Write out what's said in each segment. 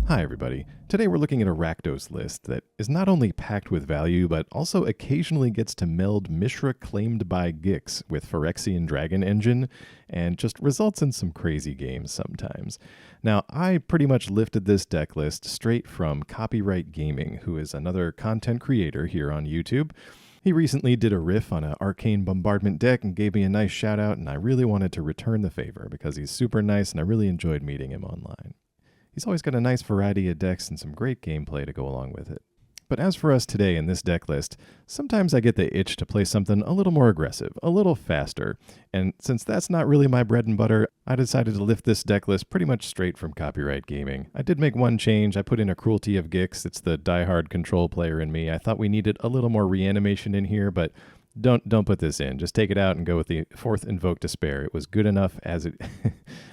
Hi everybody. Today we're looking at a Rakdos list that is not only packed with value, but also occasionally gets to meld Mishra claimed by Gix with Phyrexian Dragon Engine, and just results in some crazy games sometimes. Now, I pretty much lifted this deck list straight from Copyright Gaming, who is another content creator here on YouTube. He recently did a riff on an Arcane Bombardment deck and gave me a nice shout out, and I really wanted to return the favor because he's super nice and I really enjoyed meeting him online. He's always got a nice variety of decks and some great gameplay to go along with it. But as for us today in this deck list, sometimes I get the itch to play something a little more aggressive, a little faster, and since that's not really my bread and butter, I decided to lift this deck list pretty much straight from Copyright Gaming. I did make one change. I put in a Cruelty of Gix. It's the diehard control player in me. I thought we needed a little more reanimation in here, but don't put this in. Just take it out and go with the fourth Invoke Despair. It was good enough as it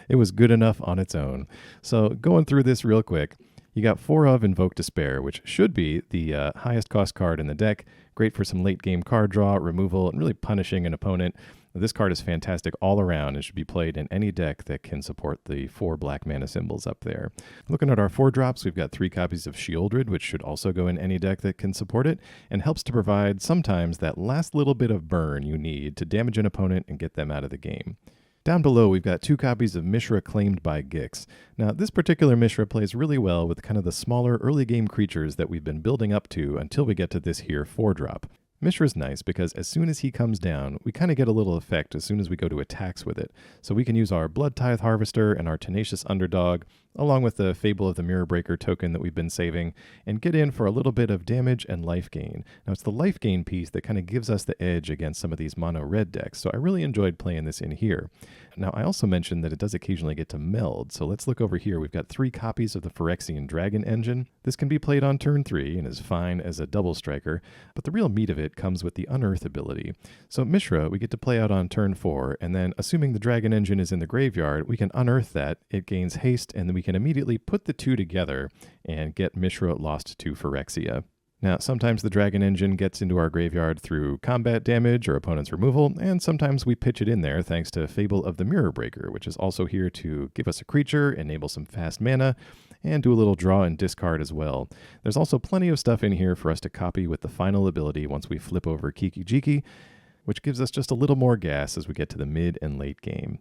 it was good enough on its own. So going through this real quick, you got 4 of Invoke Despair, which should be the highest cost card in the deck. Great for some late game card draw, removal, and really punishing an opponent. This card is fantastic all around and should be played in any deck that can support the 4 black mana symbols up there. Looking at our 4 drops, we've got 3 copies of Sheoldred, which should also go in any deck that can support it, and helps to provide sometimes that last little bit of burn you need to damage an opponent and get them out of the game. Down below, we've got 2 copies of Mishra claimed by Gix. Now, this particular Mishra plays really well with kind of the smaller early game creatures that we've been building up to until we get to this here 4-drop. Mishra's nice because as soon as he comes down, we kind of get a little effect as soon as we go to attacks with it. So we can use our Bloodtithe Harvester and our Tenacious Underdog, along with the Fable of the Mirror Breaker token that we've been saving, and get in for a little bit of damage and life gain. Now, it's the life gain piece that kind of gives us the edge against some of these mono-red decks, so I really enjoyed playing this in here. Now, I also mentioned that it does occasionally get to meld, so let's look over here. We've got 3 copies of the Phyrexian Dragon Engine. This can be played on turn 3 and is fine as a double striker, but the real meat of it comes with the Unearth ability. So Mishra, we get to play out on turn 4, and then assuming the Dragon Engine is in the graveyard, we can unearth that, it gains haste, and then we can immediately put the 2 together and get Mishra lost to Phyrexia. Now, sometimes the Dragon Engine gets into our graveyard through combat damage or opponent's removal, and sometimes we pitch it in there thanks to Fable of the Mirror Breaker, which is also here to give us a creature, enable some fast mana, and do a little draw and discard as well. There's also plenty of stuff in here for us to copy with the final ability once we flip over Kiki Jiki, which gives us just a little more gas as we get to the mid and late game.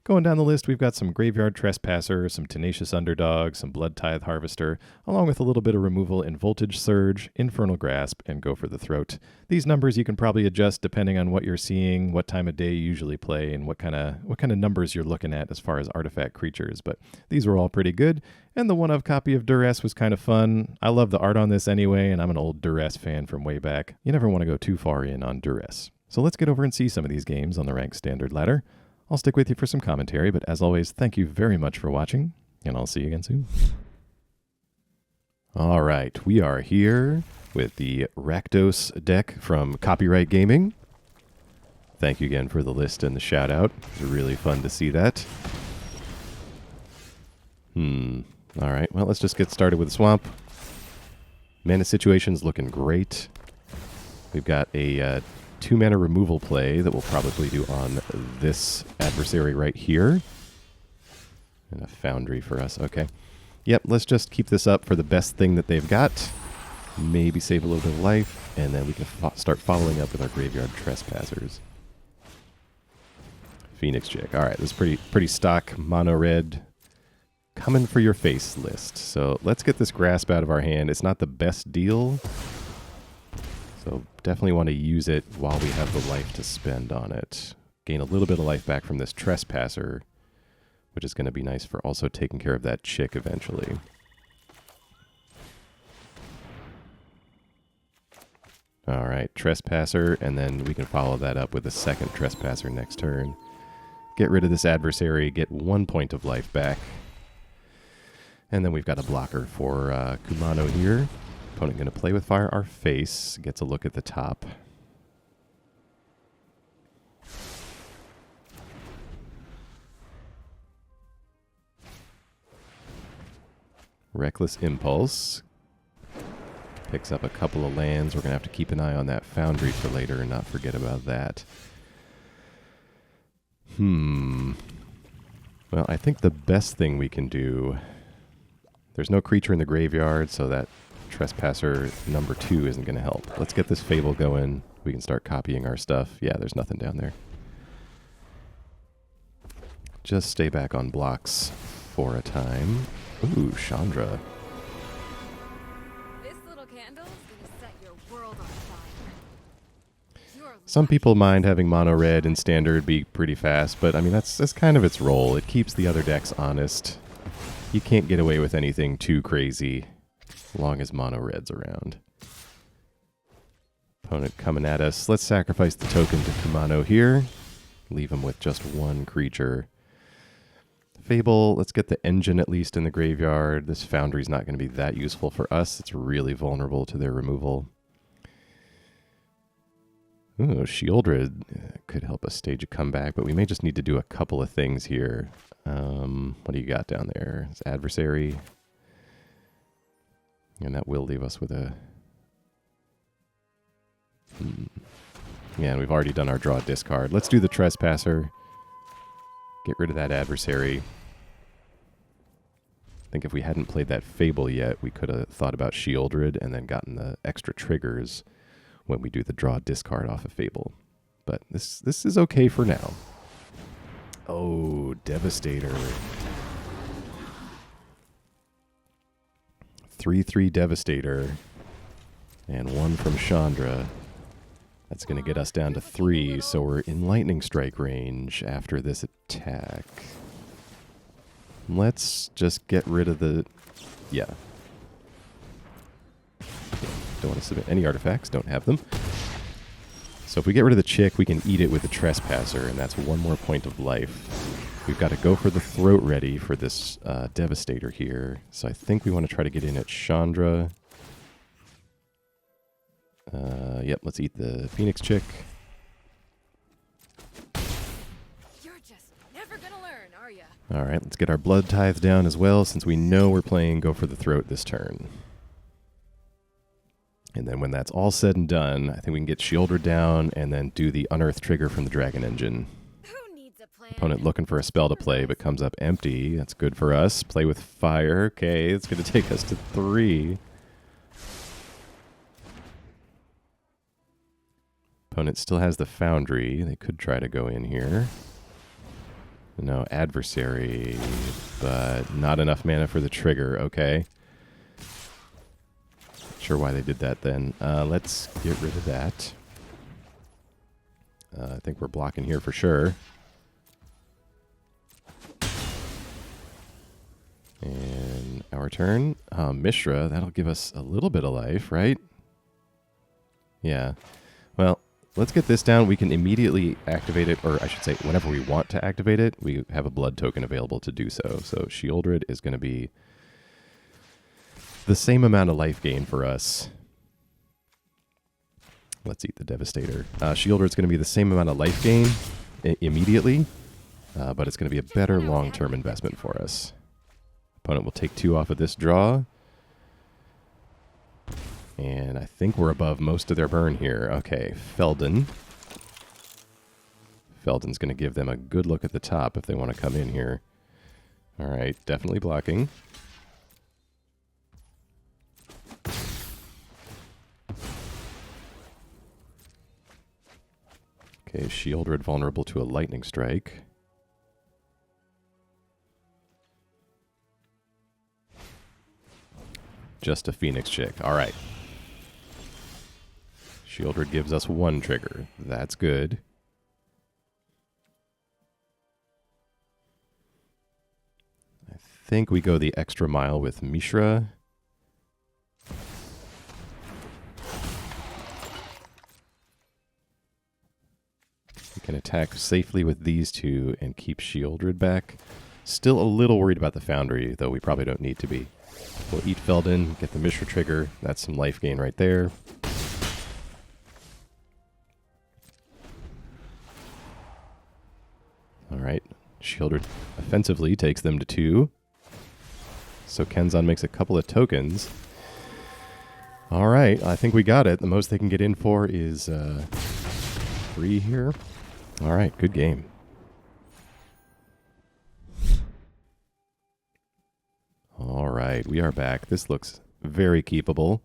Going down the list, we've got some Graveyard Trespasser, some Tenacious Underdog, some Bloodtithe Harvester, along with a little bit of removal in Voltage Surge, Infernal Grasp, and Go for the Throat. These numbers you can probably adjust depending on what you're seeing, what time of day you usually play, and what kind of numbers you're looking at as far as artifact creatures. But these were all pretty good, and the one-of copy of Duress was kind of fun. I love the art on this anyway, and I'm an old Duress fan from way back. You never want to go too far in on Duress. So let's get over and see some of these games on the ranked standard ladder. I'll stick with you for some commentary, but as always, thank you very much for watching, and I'll see you again soon. All right, we are here with the Rakdos deck from Copyright Gaming. Thank you again for the list and the shout out. It's really fun to see that. All right, well, let's just get started with the Swamp. Mana situation's looking great. We've got a 2-mana removal play that we'll probably do on this adversary right here. And a Foundry for us. Okay. Yep, let's just keep this up for the best thing that they've got. Maybe save a little bit of life, and then we can start following up with our Graveyard Trespassers. Phoenix Chick. All right, this is pretty stock mono-red coming for your face list. So let's get this Grasp out of our hand. It's not the best deal, so definitely want to use it while we have the life to spend on it. Gain a little bit of life back from this Trespasser, which is going to be nice for also taking care of that chick eventually. All right, Trespasser, and then we can follow that up with a second Trespasser next turn. Get rid of this adversary, get 1 point of life back. And then we've got a blocker for Kumano here. Opponent going to play with fire. Our face gets a look at the top. Reckless Impulse. Picks up a couple of lands. We're going to have to keep an eye on that Foundry for later and not forget about that. Well, I think the best thing we can do... There's no creature in the graveyard, so that Trespasser number 2 isn't going to help. Let's get this Fable going. We can start copying our stuff. Yeah, there's nothing down there. Just stay back on blocks for a time. Ooh, Chandra. This little candle is gonna set your world on fire. Some people mind having mono red in standard be pretty fast, but I mean that's kind of its role. It keeps the other decks honest. You can't get away with anything too crazy as long as mono red's around. Opponent coming at us. Let's sacrifice the token to Kumano here. Leave him with just one creature. Fable, let's get the engine at least in the graveyard. This Foundry's not going to be that useful for us. It's really vulnerable to their removal. Ooh, Sheoldred could help us stage a comeback, but we may just need to do a couple of things here. What do you got down there? It's Adversary. And that will leave us with a... Yeah, and we've already done our draw discard. Let's do the Trespasser. Get rid of that Adversary. I think if we hadn't played that Fable yet, we could have thought about Sheoldred and then gotten the extra triggers when we do the draw discard off of Fable. But this is okay for now. Oh, Devastator. 3/3 Devastator. And 1 from Chandra. That's going to get us down to 3, so we're in lightning strike range after this attack. Let's just get rid of the... Yeah. Don't want to submit any artifacts, don't have them. So if we get rid of the chick, we can eat it with the Trespasser, and that's 1 more point of life. We've got to go for the throat ready for this Devastator here. So I think we want to try to get in at Chandra. Yep, let's eat the Phoenix chick. You're just never gonna learn, are ya? All right, let's get our Bloodtithe down as well, since we know we're playing Go for the Throat this turn. And then when that's all said and done, I think we can get Sheoldred down and then do the Unearth trigger from the Dragon Engine. Who needs a plan? Opponent looking for a spell to play, but comes up empty. That's good for us. Play with fire. Okay, it's going to take us to 3. Opponent still has the Foundry. They could try to go in here. No, Adversary, but not enough mana for the trigger. Okay. Not sure why they did that then. Let's get rid of that. I think we're blocking here for sure. And our turn. Mishra, that'll give us a little bit of life, right? Yeah. Well, let's get this down. We can immediately activate it, or I should say, whenever we want to activate it, we have a blood token available to do so. So Sheoldred is going to be the same amount of life gain for us. Let's eat the Devastator. Sheoldred is going to be the same amount of life gain immediately, but it's going to be a better long-term investment for us. Opponent will take 2 off of this draw. And I think we're above most of their burn here. Okay, Feldon. Feldon's going to give them a good look at the top if they want to come in here. All right, definitely blocking. Okay, Sheoldred vulnerable to a lightning strike. Just a Phoenix chick. All right. Sheoldred gives us 1 trigger. That's good. I think we go the extra mile with Mishra. We can attack safely with these 2 and keep Sheoldred back. Still a little worried about the Foundry, though we probably don't need to be. We'll eat Feldon, get the Mishra trigger. That's some life gain right there. All right. Sheoldred offensively takes them to 2. Sokenzan makes a couple of tokens. All right. I think we got it. The most they can get in for is 3 here. All right. Good game. All right. right, we are back. This looks very keepable.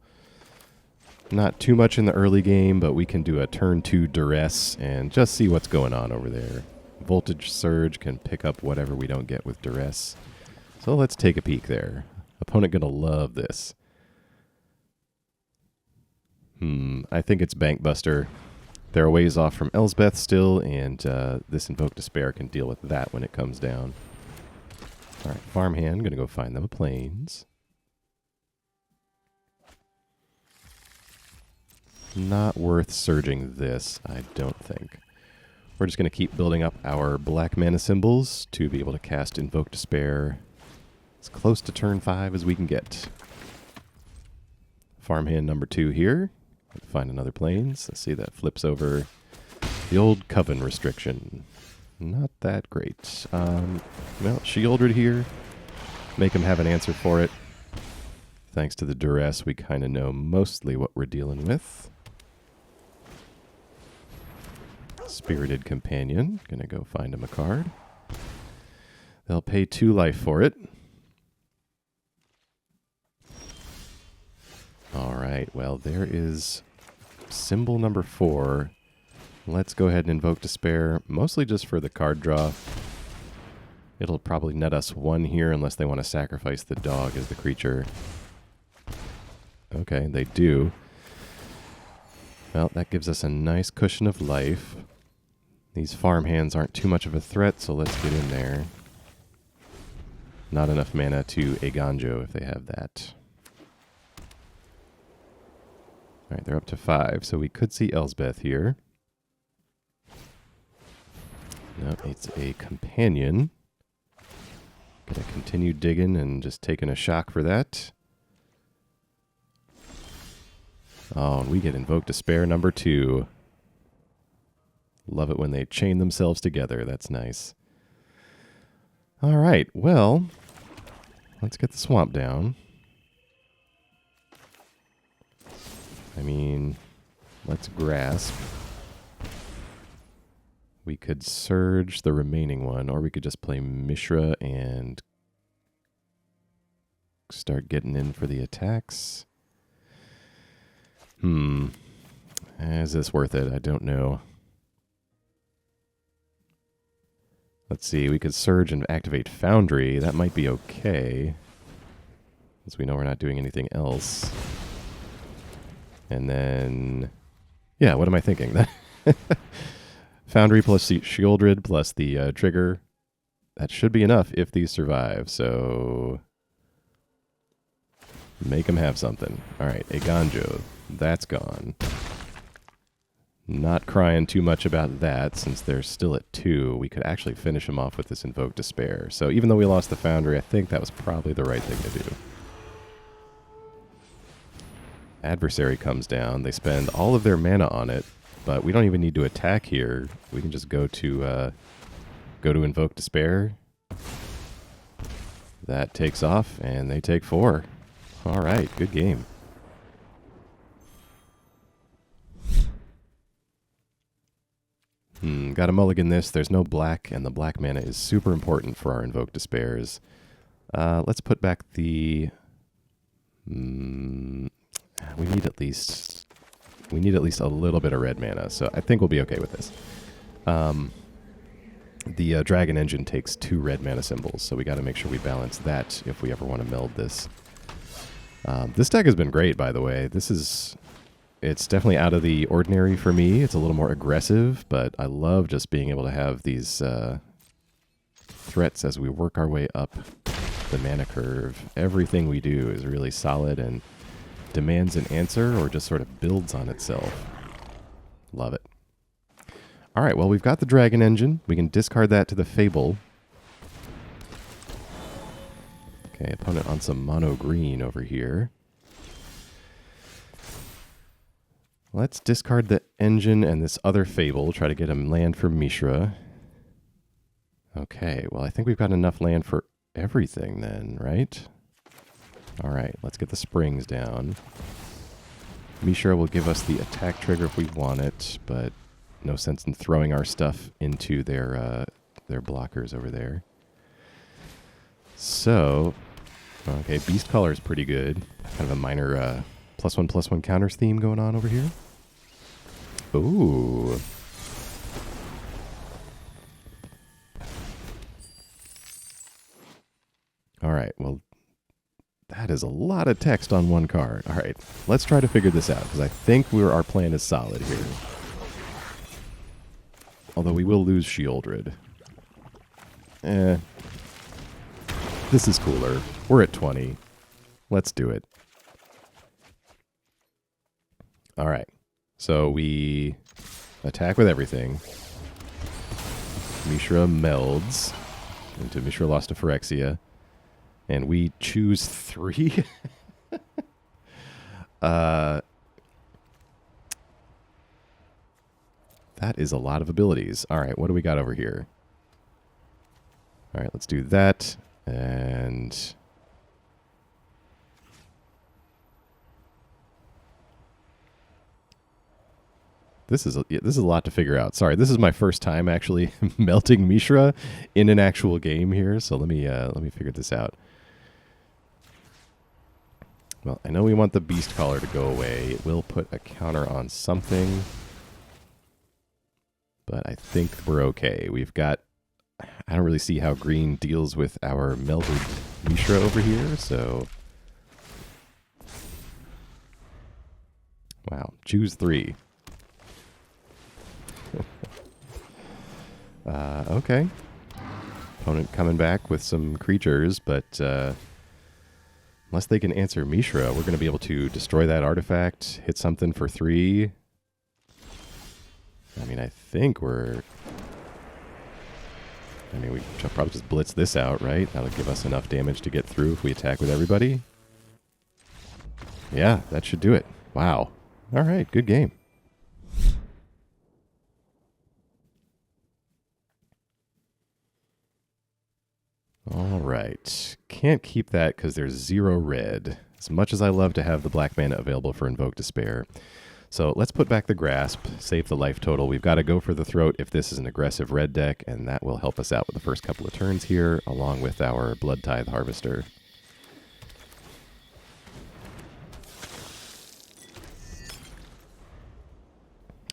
Not too much in the early game, but we can do a turn 2 Duress and just see what's going on over there. Voltage Surge can pick up whatever we don't get with Duress. So let's take a peek there. Opponent gonna love this. I think it's Bankbuster. They're a ways off from Elsbeth still, and this Invoke Despair can deal with that when it comes down. Alright, Farmhand, gonna go find them a Plains. Not worth surging this, I don't think. We're just gonna keep building up our black mana symbols to be able to cast Invoke Despair as close to turn 5 as we can get. Farmhand number 2 here. Find another Plains. Let's see, that flips over the old Coven restriction. Not that great. Well, Sheoldred here. Make him have an answer for it. Thanks to the Duress, we kind of know mostly what we're dealing with. Spirited Companion. Gonna go find him a card. They'll pay 2 life for it. Alright, well, there is symbol number 4. Let's go ahead and Invoke Despair, mostly just for the card draw. It'll probably net us 1 here unless they want to sacrifice the dog as the creature. Okay, they do. Well, that gives us a nice cushion of life. These farmhands aren't too much of a threat, so let's get in there. Not enough mana to Eiganjo if they have that. Alright, they're up to 5, so we could see Elsbeth here. No, it's a companion. Gonna continue digging and just taking a shock for that. Oh, and we get Invoke Despair number 2. Love it when they chain themselves together. That's nice. Alright, well, let's get the swamp down. I mean, let's grasp. We could surge the remaining one, or we could just play Mishra and start getting in for the attacks. Is this worth it? I don't know. Let's see, we could surge and activate Foundry. That might be okay, since we know we're not doing anything else. And then, yeah, what am I thinking? Foundry plus Sheoldred plus the trigger. That should be enough if these survive, so make them have something. All right, Eiganjo, that's gone. Not crying too much about that, since they're still at 2. We could actually finish them off with this Invoke Despair. So even though we lost the Foundry, I think that was probably the right thing to do. Adversary comes down. They spend all of their mana on it, but we don't even need to attack here. We can just go to Invoke Despair. That takes off, and they take 4. All right, good game. Got to mulligan this. There's no black, and the black mana is super important for our Invoke Despairs. Let's put back the... We need at least a little bit of red mana, so I think we'll be okay with this. The Dragon Engine takes 2 red mana symbols, so we got to make sure we balance that if we ever want to meld this. This deck has been great, by the way. It's definitely out of the ordinary for me. It's a little more aggressive, but I love just being able to have these threats as we work our way up the mana curve. Everything we do is really solid and demands an answer or just sort of builds on itself. Love it. All right, well, we've got the Dragon Engine. We can discard that to the Fable. Okay, opponent on some mono green over here. Let's discard the Engine and this other Fable. Try to get him land for Mishra. Okay, well, I think we've got enough land for everything then, right? All right, let's get the Springs down. Mishra will give us the attack trigger if we want it, but no sense in throwing our stuff into their blockers over there. So Okay, Beast Caller is pretty good. Kind of a minor +1/+1 counters theme going on over here. Ooh. All right, well, that is a lot of text on one card. All right, let's try to figure this out, because I think our plan is solid here. Although we will lose Sheoldred. This is cooler. We're at 20. Let's do it. All right, so we attack with everything. Mishra melds into Mishra lost to Phyrexia. And we choose 3. That is a lot of abilities. All right, what do we got over here? All right, let's do that. And this is a lot to figure out. Sorry, this is my first time actually melting Mishra in an actual game here. So let me figure this out. Well, I know we want the Beast Caller to go away. It will put a counter on something. But I think we're okay. We've got... I don't really see how green deals with our melded Mishra over here, so... Wow, choose 3. Okay. Opponent coming back with some creatures, but... unless they can answer Mishra, we're going to be able to destroy that artifact, hit something for 3. I mean, I think we're... I mean, we should probably just blitz this out, right? That'll give us enough damage to get through if we attack with everybody. Yeah, that should do it. Wow. All right, good game. All right. Can't keep that because there's 0 red. As much as I love to have the black mana available for Invoke Despair. So let's put back the Grasp, save the life total. We've got to go for the Throat if this is an aggressive red deck, and that will help us out with the first couple of turns here, along with our Bloodtithe Harvester.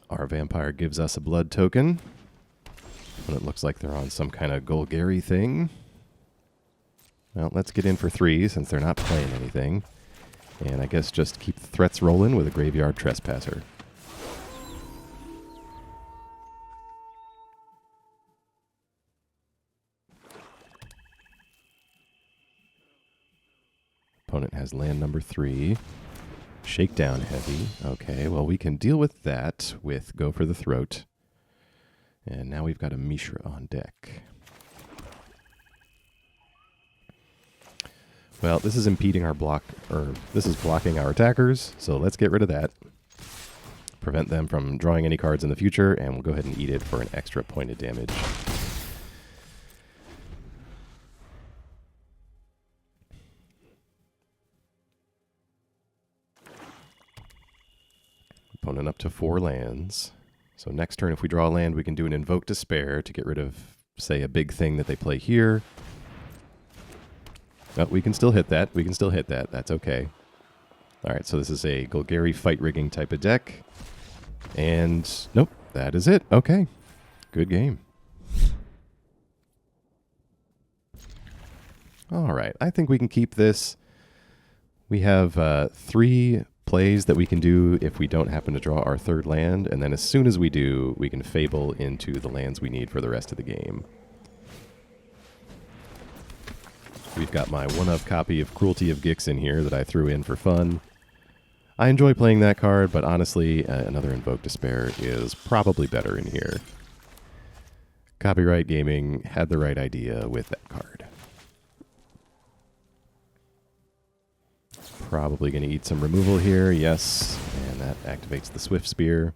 Our Vampire gives us a blood token. And it looks like they're on some kind of Golgari thing. Well, let's get in for 3 since they're not playing anything. And I guess just keep the threats rolling with a Graveyard Trespasser. Opponent has land number 3. Shakedown heavy. Okay, well, we can deal with that with Go for the Throat. And now we've got a Mishra on deck. Well, this is impeding our block, or this is blocking our attackers, so let's get rid of that. Prevent them from drawing any cards in the future, and we'll go ahead and eat it for an extra point of damage. Opponent up to 4 lands. So next turn, if we draw a land, we can do an Invoke Despair to get rid of, say, a big thing that they play here. Oh, we can still hit that. We can still hit that. That's okay. All right, so this is a Golgari fight rigging type of deck. And nope, that is it. Okay, good game. All right, I think we can keep this. We have 3 plays that we can do if we don't happen to draw our 3rd land. And then as soon as we do, we can Fable into the lands we need for the rest of the game. We've got my one-of copy of Cruelty of Gix in here that I threw in for fun. I enjoy playing that card, but honestly, another Invoke Despair is probably better in here. Copyright Gaming had the right idea with that card. Probably going to eat some removal here, yes, and that activates the Swift Spear.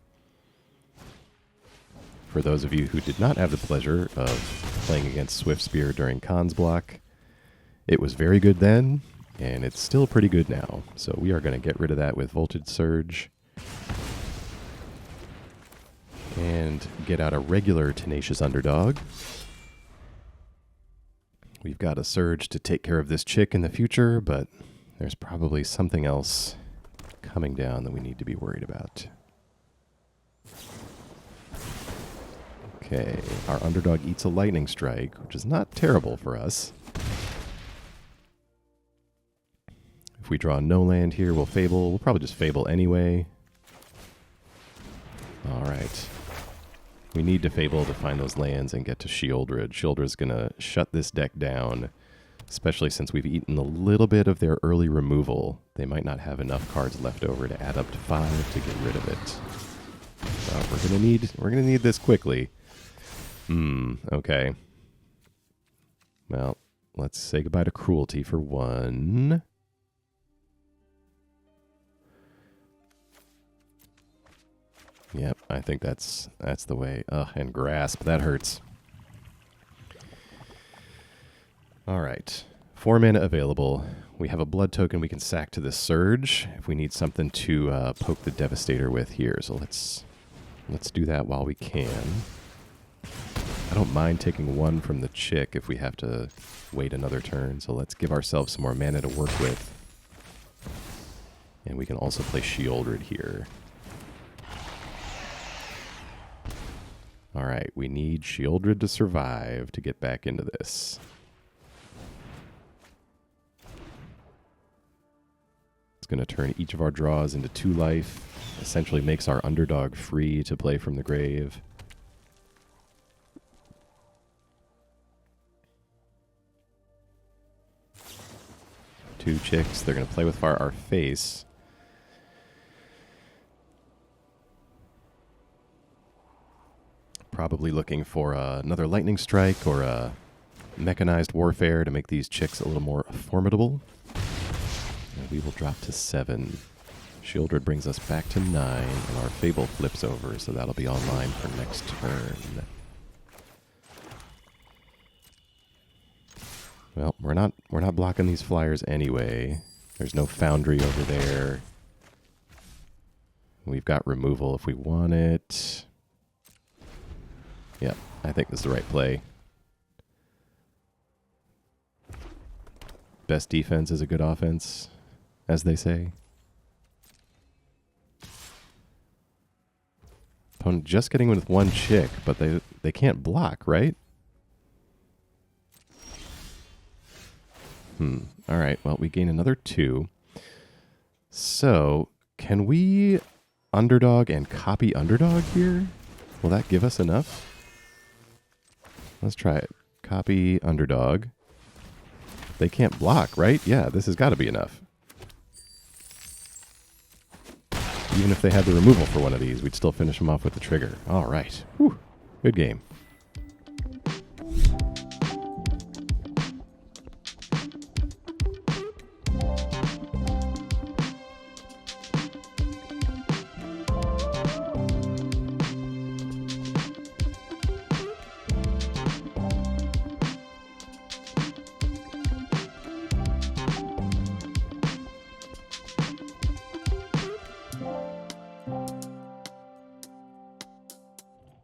For those of you who did not have the pleasure of playing against Swift Spear during Khan's block, it was very good then, and it's still pretty good now. So we are going to get rid of that with Voltage Surge. And get out a regular Tenacious Underdog. We've got a surge to take care of this chick in the future, but there's probably something else coming down that we need to be worried about. Okay, our underdog eats a lightning strike, which is not terrible for us. If we draw no land here, we'll Fable. We'll probably just Fable anyway. Alright. We need to Fable to find those lands and get to Sheoldred. Sheoldred's going to shut this deck down, especially since we've eaten a little bit of their early removal. They might not have enough cards left over to add up to 5 to get rid of it. So we're gonna need this quickly. Okay. Well, let's say goodbye to Cruelty for 1. Yep, I think that's the way. Ugh, and Grasp, that hurts. All right. 4 mana available. We have a blood token we can sack to the Surge if we need something to poke the Devastator with here. So let's do that while we can. I don't mind taking 1 from the chick if we have to wait another turn. So let's give ourselves some more mana to work with. And we can also play Sheoldred here. All right, we need Sheoldred to survive to get back into this. It's going to turn each of our draws into 2 life. Essentially makes our underdog free to play from the grave. Two chicks. They're going to play with fire our face. Probably looking for another lightning strike or a mechanized warfare to make these chicks a little more formidable. And we will drop to 7. Sheoldred brings us back to 9, and our Fable flips over, so that'll be online for next turn. Well, we're not blocking these flyers anyway. There's no Foundry over there. We've got removal if we want it. Yeah, I think this is the right play. Best defense is a good offense, as they say. Opponent just getting with 1 chick, but they can't block, right? All right, well, we gain another 2. So, can we underdog and copy underdog here? Will that give us enough? Let's try it. Copy underdog. They can't block, right? Yeah, this has got to be enough. Even if they had the removal for one of these, we'd still finish them off with the trigger. All right. Whew. Good game.